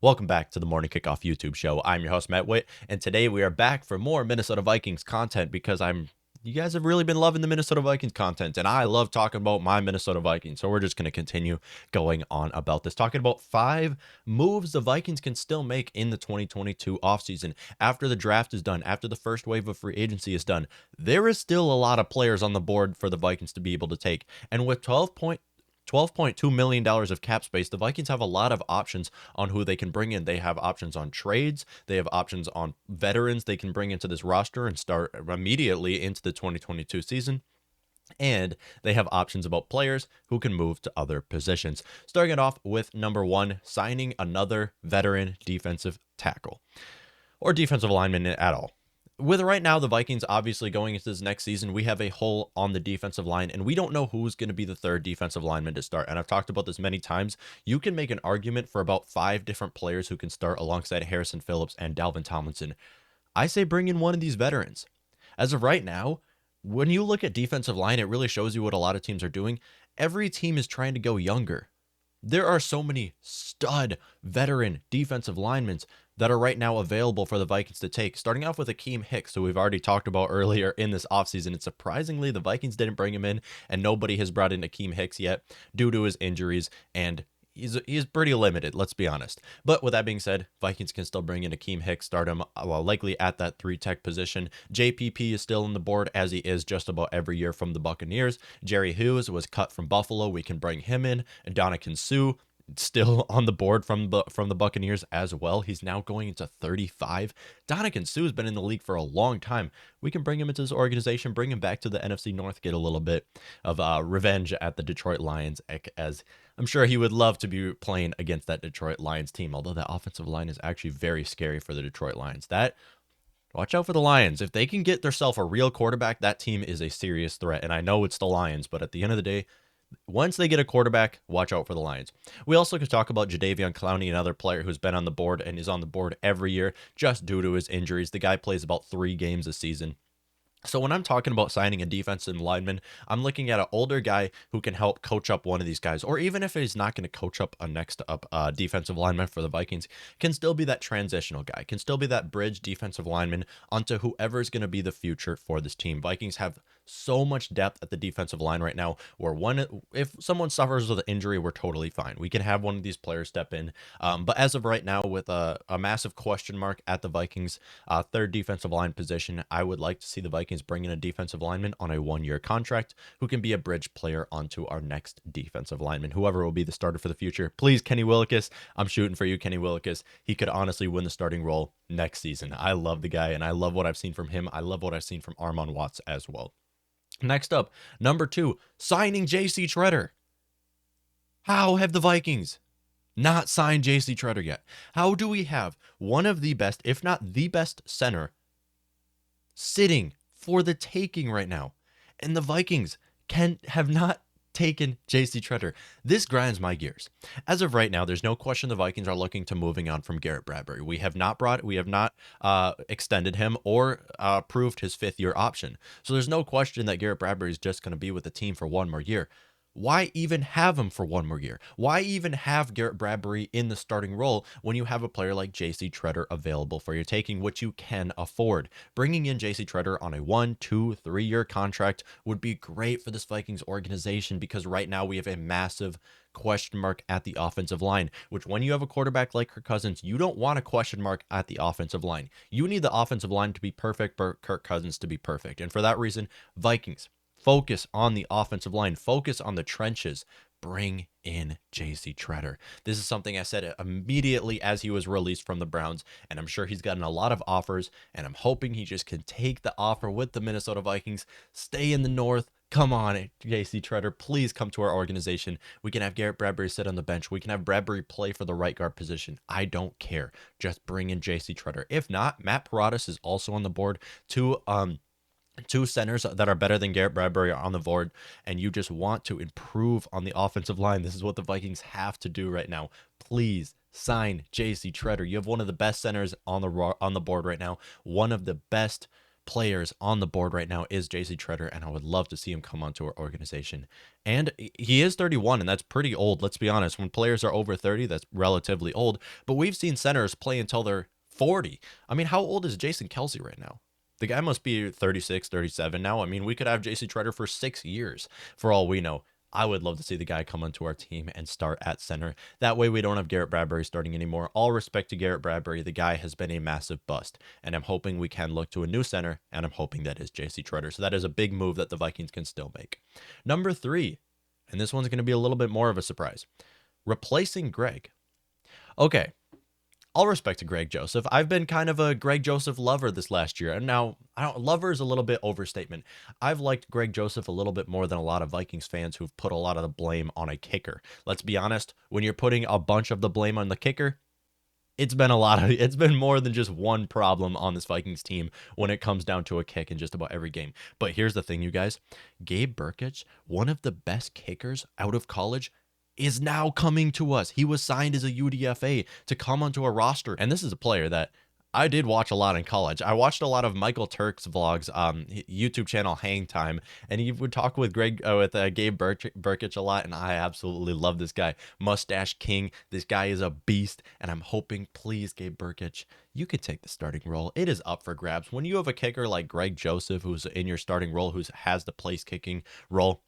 Welcome back to the Morning Kickoff YouTube show. I'm your host, Matt Witt, and today we are back for more Minnesota Vikings content because you guys have really been loving the Minnesota Vikings content, and I love talking about my Minnesota Vikings. So we're just going to continue going on about this, talking about 5 moves the Vikings can still make in the 2022 offseason. After the draft is done, after the first wave of free agency is done, there is still a lot of players on the board for the Vikings to be able to take. And with $12.2 million of cap space, the Vikings have a lot of options on who they can bring in. They have options on trades. They have options on veterans they can bring into this roster and start immediately into the 2022 season. And they have options about players who can move to other positions. Starting it off with number 1, signing another veteran defensive tackle or defensive lineman at all. With right now, the Vikings obviously going into this next season, we have a hole on the defensive line, and we don't know who's going to be the third defensive lineman to start. And I've talked about this many times. You can make an argument for about 5 different players who can start alongside Harrison Phillips and Dalvin Tomlinson. I say bring in one of these veterans. As of right now, when you look at defensive line, it really shows you what a lot of teams are doing. Every team is trying to go younger. There are so many stud veteran defensive linemen that are right now available for the Vikings to take. Starting off with Akeem Hicks, who we've already talked about earlier in this offseason. And surprisingly, the Vikings didn't bring him in, and nobody has brought in Akeem Hicks yet due to his injuries, and he's pretty limited, let's be honest. But with that being said, Vikings can still bring in Akeem Hicks, start him likely at that 3-tech position. JPP is still on the board, as he is just about every year from the Buccaneers. Jerry Hughes was cut from Buffalo. We can bring him in. Ndamukong Suh still on the board from the Buccaneers as well. He's now going into 35. Ndamukong Suh has been in the league for a long time. We can bring him into this organization, bring him back to the NFC North, get a little bit of revenge at the Detroit Lions, as I'm sure he would love to be playing against that Detroit Lions team, although that offensive line is actually very scary for the Detroit Lions. Watch out for the Lions. If they can get themselves a real quarterback, that team is a serious threat. And I know it's the Lions, but at the end of the day, once they get a quarterback, watch out for the Lions. We also could talk about Jadeveon Clowney, another player who's been on the board and is on the board every year just due to his injuries. The guy plays about 3 games a season. So when I'm talking about signing a defensive lineman, I'm looking at an older guy who can help coach up one of these guys, or even if he's not going to coach up a next up defensive lineman for the Vikings, can still be that transitional guy, can still be that bridge defensive lineman onto whoever's going to be the future for this team. Vikings have so much depth at the defensive line right now where if someone suffers with an injury, we're totally fine. We can have one of these players step in. But as of right now, with a massive question mark at the Vikings third defensive line position, I would like to see the Vikings bring in a defensive lineman on a 1-year contract who can be a bridge player onto our next defensive lineman, whoever will be the starter for the future. Please, Kenny Willekes, I'm shooting for you, Kenny Willekes. He could honestly win the starting role next season. I love the guy, and I love what I've seen from him. I love what I've seen from Armon Watts as well. Next up, number 2, signing JC Tretter. How have the Vikings not signed JC Tretter yet? How do we have one of the best, if not the best center sitting for the taking right now, and the Vikings have not taken JC Tretter? This grinds my gears. As of right now, there's no question the Vikings are looking to moving on from Garrett Bradbury. We have not extended him or approved his 5th-year option. So there's no question that Garrett Bradbury is just going to be with the team for 1 more year. Why even have him for 1 more year? Why even have Garrett Bradbury in the starting role when you have a player like JC Tretter available for your taking, which you can afford? Bringing in JC Tretter on a 1, 2, 3-year contract would be great for this Vikings organization, because right now we have a massive question mark at the offensive line, which when you have a quarterback like Kirk Cousins, you don't want a question mark at the offensive line. You need the offensive line to be perfect for Kirk Cousins to be perfect. And for that reason, Vikings, focus on the offensive line. Focus on the trenches. Bring in JC Tretter. This is something I said immediately as he was released from the Browns, and I'm sure he's gotten a lot of offers, and I'm hoping he just can take the offer with the Minnesota Vikings, stay in the North. Come on, JC Tretter, please come to our organization. We can have Garrett Bradbury sit on the bench. We can have Bradbury play for the right guard position. I don't care. Just bring in JC Tretter. If not, Matt Paradas is also on the board. Two centers that are better than Garrett Bradbury are on the board, and you just want to improve on the offensive line. This is what the Vikings have to do right now. Please sign JC Tretter. You have one of the best centers on the board right now, one of the best players on the board right now is JC Tretter, and I would love to see him come onto our organization. And he is 31, and that's pretty old. Let's be honest. When players are over 30, that's relatively old. But we've seen centers play until they're 40. I mean, how old is Jason Kelsey right now? The guy must be 36, 37 now. I mean, we could have JC Tretter for 6 years for all we know. I would love to see the guy come onto our team and start at center. That way we don't have Garrett Bradbury starting anymore. All respect to Garrett Bradbury. The guy has been a massive bust, and I'm hoping we can look to a new center, and I'm hoping that is JC Tretter. So that is a big move that the Vikings can still make. Number 3, and this one's going to be a little bit more of a surprise. Replacing Greg. Okay. All respect to Greg Joseph. I've been kind of a Greg Joseph lover this last year. And now, lover is a little bit overstatement. I've liked Greg Joseph a little bit more than a lot of Vikings fans who've put a lot of the blame on a kicker. Let's be honest, when you're putting a bunch of the blame on the kicker, it's been more than just one problem on this Vikings team when it comes down to a kick in just about every game. But here's the thing, you guys. Gabe Burkich, one of the best kickers out of college, is now coming to us. He was signed as a UDFA to come onto a roster. And this is a player that I did watch a lot in college. I watched a lot of Michael Turk's vlogs, YouTube channel Hang Time, and he would talk with Gabe Burkich a lot, and I absolutely love this guy. Mustache King. This guy is a beast, and I'm hoping, please, Gabe Burkich, you could take the starting role. It is up for grabs. When you have a kicker like Greg Joseph, who's in your starting role, who has the place kicking role,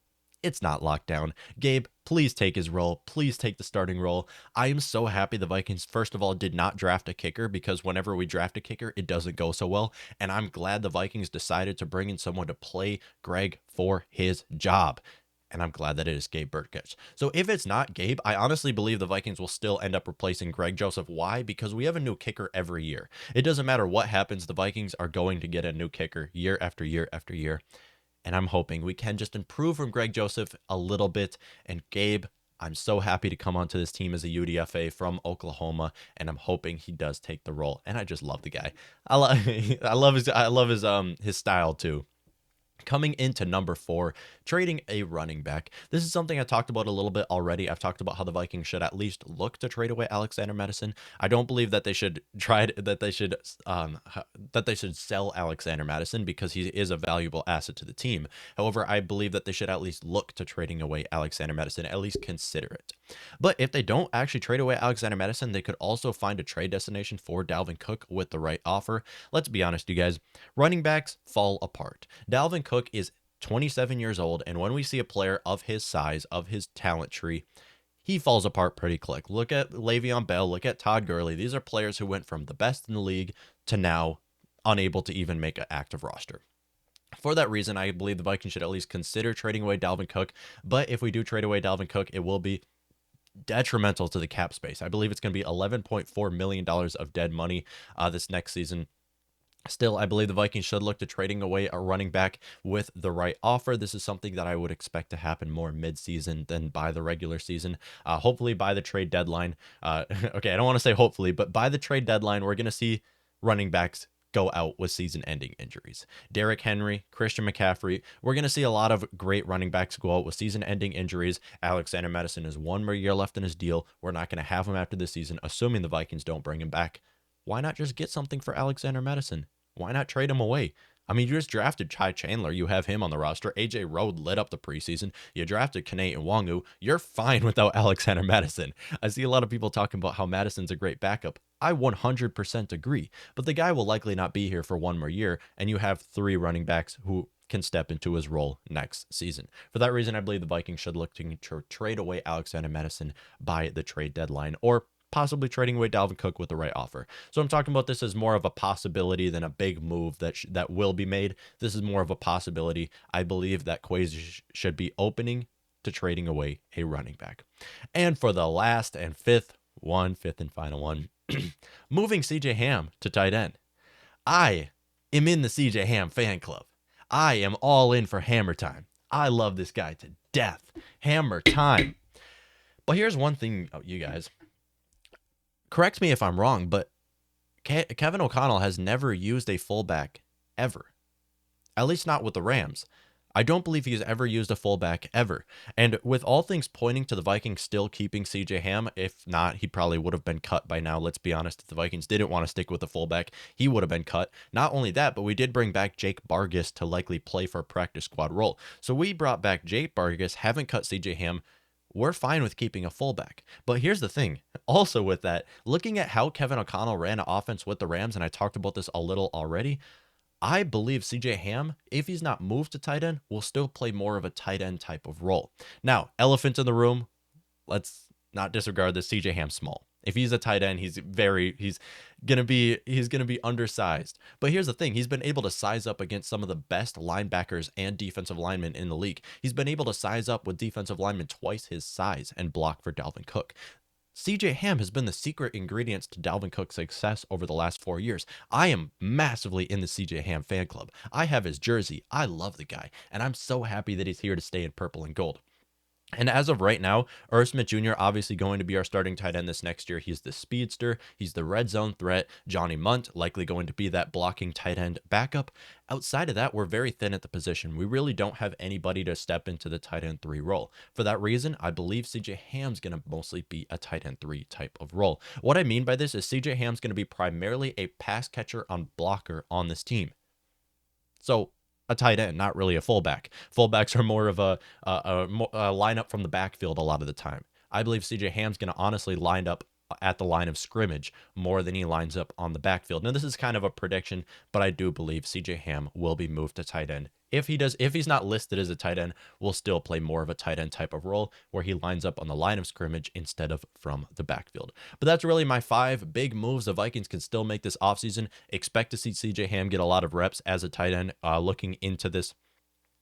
it's not locked down. Gabe, please take his role. Please take the starting role. I am so happy the Vikings, first of all, did not draft a kicker, because whenever we draft a kicker, it doesn't go so well. And I'm glad the Vikings decided to bring in someone to play Greg for his job. And I'm glad that it is Gabe Burkich. So if it's not Gabe, I honestly believe the Vikings will still end up replacing Greg Joseph. Why? Because we have a new kicker every year. It doesn't matter what happens. The Vikings are going to get a new kicker year after year after year. And I'm hoping we can just improve from Greg Joseph a little bit. And Gabe, I'm so happy to come onto this team as a UDFA from Oklahoma, and I'm hoping he does take the role. And I just love the guy. I love his style too. Coming into number 4, trading a running back. This is something I talked about a little bit already. I've talked about how the Vikings should at least look to trade away Alexander Mattison. I don't believe that they should sell Alexander Mattison, because he is a valuable asset to the team. However, I believe that they should at least look to trading away Alexander Mattison, at least consider it. But if they don't actually trade away Alexander Mattison, they could also find a trade destination for Dalvin Cook with the right offer. Let's be honest, you guys, running backs fall apart. Dalvin Cook is 27 years old, and when we see a player of his size, of his talent tree, he falls apart pretty quick. Look at Le'Veon Bell, look at Todd Gurley. These are players who went from the best in the league to now unable to even make an active roster. For that reason, I believe the Vikings should at least consider trading away Dalvin Cook. But if we do trade away Dalvin Cook, it will be detrimental to the cap space. I believe it's going to be $11.4 million of dead money this next season. Still, I believe the Vikings should look to trading away a running back with the right offer. This is something that I would expect to happen more mid-season than by the regular season. Hopefully by the trade deadline. Okay, I don't want to say hopefully, but by the trade deadline, we're going to see running backs go out with season-ending injuries. Derrick Henry, Christian McCaffrey, we're going to see a lot of great running backs go out with season-ending injuries. Alexander Mattison has 1 more year left in his deal. We're not going to have him after this season, assuming the Vikings don't bring him back. Why not just get something for Alexander Mattison? Why not trade him away? I mean, you just drafted Chai Chandler. You have him on the roster. AJ Road lit up the preseason. You drafted Kane Nwangu. You're fine without Alexander Mattison. I see a lot of people talking about how Madison's a great backup. I 100% agree. But the guy will likely not be here for 1 more year, and you have 3 running backs who can step into his role next season. For that reason, I believe the Vikings should look to trade away Alexander Mattison by the trade deadline, or possibly trading away Dalvin Cook with the right offer. So I'm talking about this as more of a possibility than a big move that will be made. This is more of a possibility. I believe that Quays should be opening to trading away a running back. And for the last and fifth and final one, moving CJ Ham to tight end. I am in the CJ Ham fan club. I am all in for Hammer Time. I love this guy to death. Hammer Time. But here's one thing, you guys. Correct me if I'm wrong, but Kevin O'Connell has never used a fullback ever. At least not with the Rams. I don't believe he's ever used a fullback ever. And with all things pointing to the Vikings still keeping CJ Ham, if not, he probably would have been cut by now. Let's be honest. If the Vikings didn't want to stick with the fullback, he would have been cut. Not only that, but we did bring back Jake Bargas to likely play for a practice squad role. So we brought back Jake Bargas, haven't cut CJ Ham. We're fine with keeping a fullback. But here's the thing. Also with that, looking at how Kevin O'Connell ran an offense with the Rams, and I talked about this a little already, I believe CJ Ham, if he's not moved to tight end, will still play more of a tight end type of role. Now, elephant in the room, let's not disregard this. CJ Ham's small. If he's a tight end, he's gonna be undersized. But here's the thing: he's been able to size up against some of the best linebackers and defensive linemen in the league. He's been able to size up with defensive linemen twice his size and block for Dalvin Cook. CJ Ham has been the secret ingredients to Dalvin Cook's success over the last 4 years. I am massively in the CJ Ham fan club. I have his jersey. I love the guy, and I'm so happy that he's here to stay in purple and gold. And as of right now, Irv Smith Jr. obviously going to be our starting tight end this next year. He's the speedster. He's the red zone threat. Johnny Munt likely going to be that blocking tight end backup. Outside of that, we're very thin at the position. We really don't have anybody to step into the tight end 3 role. For that reason, I believe CJ Ham's going to mostly be a tight end 3 type of role. What I mean by this is CJ Ham's going to be primarily a pass catcher on blocker on this team. So a tight end, not really a fullback. Fullbacks are more of a lineup from the backfield a lot of the time. I believe CJ Ham's going to honestly line up at the line of scrimmage more than he lines up on the backfield. Now, this is kind of a prediction, but I do believe CJ Ham will be moved to tight end. If he's not listed as a tight end, we'll still play more of a tight end type of role where he lines up on the line of scrimmage instead of from the backfield. But that's really my 5 big moves the Vikings can still make this offseason. Expect to see CJ Ham get a lot of reps as a tight end looking into this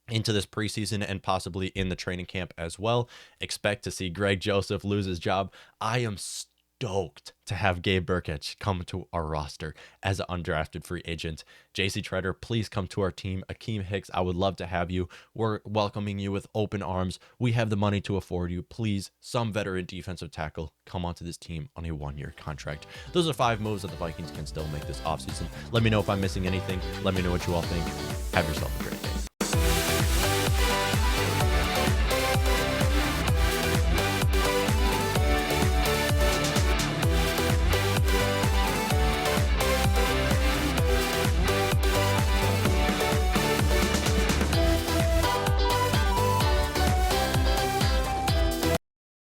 preseason and possibly in the training camp as well. Expect to see Greg Joseph lose his job. I am stoked to have Gabe Burk come to our roster as an undrafted free agent. JC Tretter, please come to our team. Akeem Hicks, I would love to have you. We're welcoming you with open arms. We have the money to afford you. Please, some veteran defensive tackle, come onto this team on a 1-year contract. Those are 5 moves that the Vikings can still make this offseason. Let me know if I'm missing anything. Let me know what you all think. Have yourself a great day.